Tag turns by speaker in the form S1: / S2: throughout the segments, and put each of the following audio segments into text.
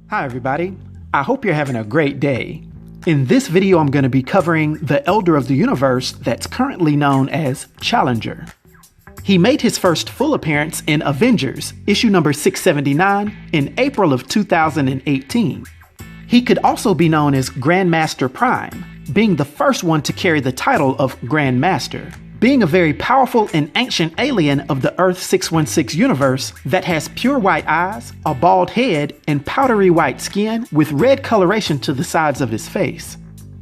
S1: Hi everybody, I hope you're having a great day. In this video I'm going to be covering the Elder of the Universe that's currently known as Challenger. He made his first full appearance in Avengers, issue number 679, in April of 2018. He could also be known as Grandmaster Prime, being the first one to carry the title of Grandmaster. Being a very powerful and ancient alien of the Earth 616 universe that has pure white eyes, a bald head, and powdery white skin with red coloration to the sides of his face.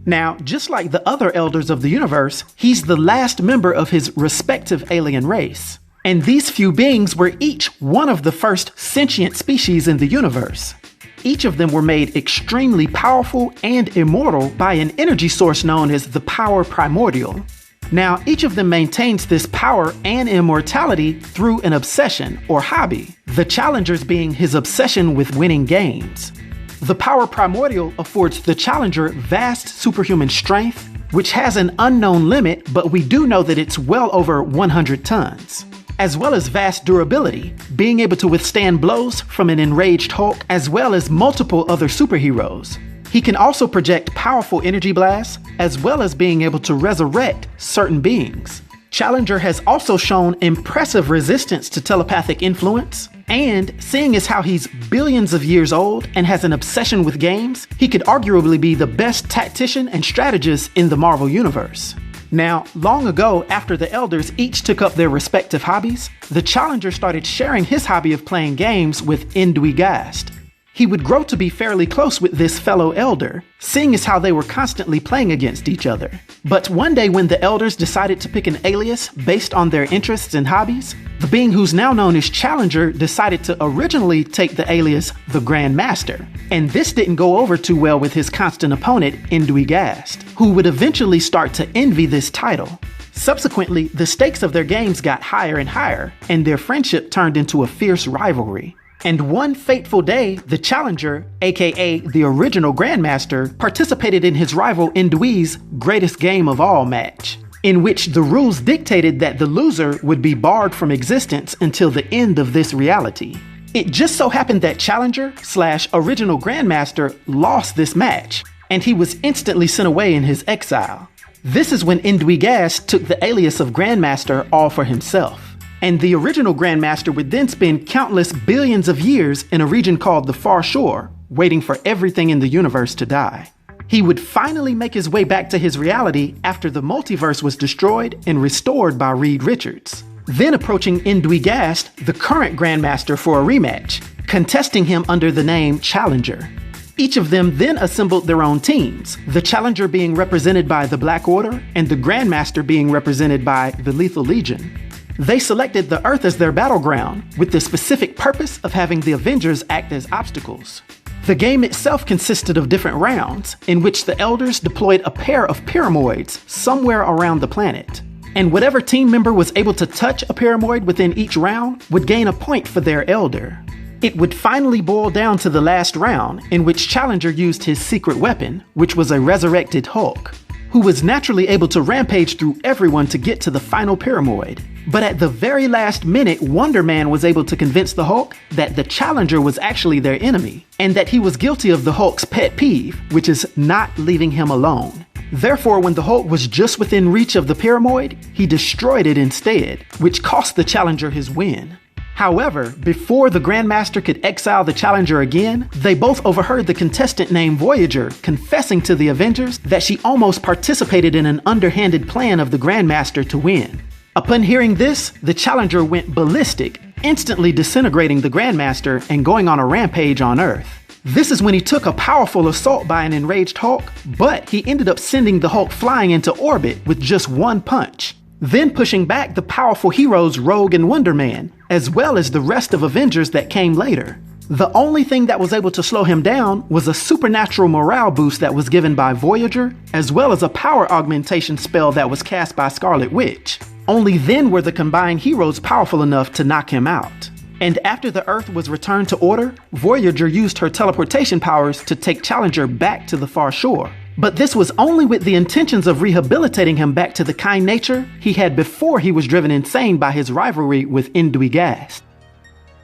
S1: Now, just like the other elders of the universe, he's the last member of his respective alien race. And these few beings were each one of the first sentient species in the universe. Each of them were made extremely powerful and immortal by an energy source known as the Power Primordial. Now, each of them maintains this power and immortality through an obsession or hobby, the Challenger's being his obsession with winning games. The Power Primordial affords the Challenger vast superhuman strength, which has an unknown limit, but we do know that it's well over 100 tons, as well as vast durability, being able to withstand blows from an enraged Hulk, as well as multiple other superheroes. He can also project powerful energy blasts, as well as being able to resurrect certain beings. Challenger has also shown impressive resistance to telepathic influence, and seeing as how he's billions of years old and has an obsession with games, he could arguably be the best tactician and strategist in the Marvel Universe. Now, long ago, after the Elders each took up their respective hobbies, the Challenger started sharing his hobby of playing games with En Dwi Gast. He would grow to be fairly close with this fellow Elder, seeing as how they were constantly playing against each other. But one day when the Elders decided to pick an alias based on their interests and hobbies, the being who's now known as Challenger decided to originally take the alias the Grandmaster. And this didn't go over too well with his constant opponent, En Dwi Gast, who would eventually start to envy this title. Subsequently, the stakes of their games got higher and higher, and their friendship turned into a fierce rivalry. And one fateful day, the Challenger, aka the original Grandmaster, participated in his rival En Dwi's greatest game of all match, in which the rules dictated that the loser would be barred from existence until the end of this reality. It just so happened that Challenger/original Grandmaster lost this match, and he was instantly sent away in his exile. This is when En Dwi Gast took the alias of Grandmaster all for himself. And the original Grandmaster would then spend countless billions of years in a region called the Far Shore, waiting for everything in the universe to die. He would finally make his way back to his reality after the multiverse was destroyed and restored by Reed Richards, then approaching En Dwi Gast, the current Grandmaster, for a rematch, contesting him under the name Challenger. Each of them then assembled their own teams, the Challenger being represented by the Black Order and the Grandmaster being represented by the Lethal Legion. They selected the Earth as their battleground, with the specific purpose of having the Avengers act as obstacles. The game itself consisted of different rounds, in which the Elders deployed a pair of Pyramoids somewhere around the planet. And whatever team member was able to touch a Pyramoid within each round would gain a point for their Elder. It would finally boil down to the last round, in which Challenger used his secret weapon, which was a resurrected Hulk, who was naturally able to rampage through everyone to get to the final Pyramoid. But at the very last minute, Wonder Man was able to convince the Hulk that the Challenger was actually their enemy, and that he was guilty of the Hulk's pet peeve, which is not leaving him alone. Therefore, when the Hulk was just within reach of the Pyramoid, he destroyed it instead, which cost the Challenger his win. However, before the Grandmaster could exile the Challenger again, they both overheard the contestant named Voyager confessing to the Avengers that she almost participated in an underhanded plan of the Grandmaster to win. Upon hearing this, the Challenger went ballistic, instantly disintegrating the Grandmaster and going on a rampage on Earth. This is when he took a powerful assault by an enraged Hulk, but he ended up sending the Hulk flying into orbit with just one punch, then pushing back the powerful heroes Rogue and Wonder Man, as well as the rest of Avengers that came later. The only thing that was able to slow him down was a supernatural morale boost that was given by Voyager, as well as a power augmentation spell that was cast by Scarlet Witch. Only then were the combined heroes powerful enough to knock him out. And after the Earth was returned to order, Voyager used her teleportation powers to take Challenger back to the Far Shore. But this was only with the intentions of rehabilitating him back to the kind nature he had before he was driven insane by his rivalry with En Dwi Gast.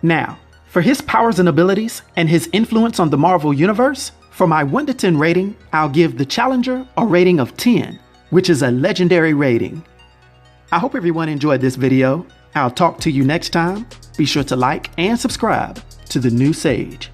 S1: Now, For his powers and abilities and his influence on the Marvel Universe, for my 1 to 10 rating, I'll give the Challenger a rating of 10, which is a legendary rating. I hope everyone enjoyed this video. I'll talk to you next time. Be sure to like and subscribe to The New Sage.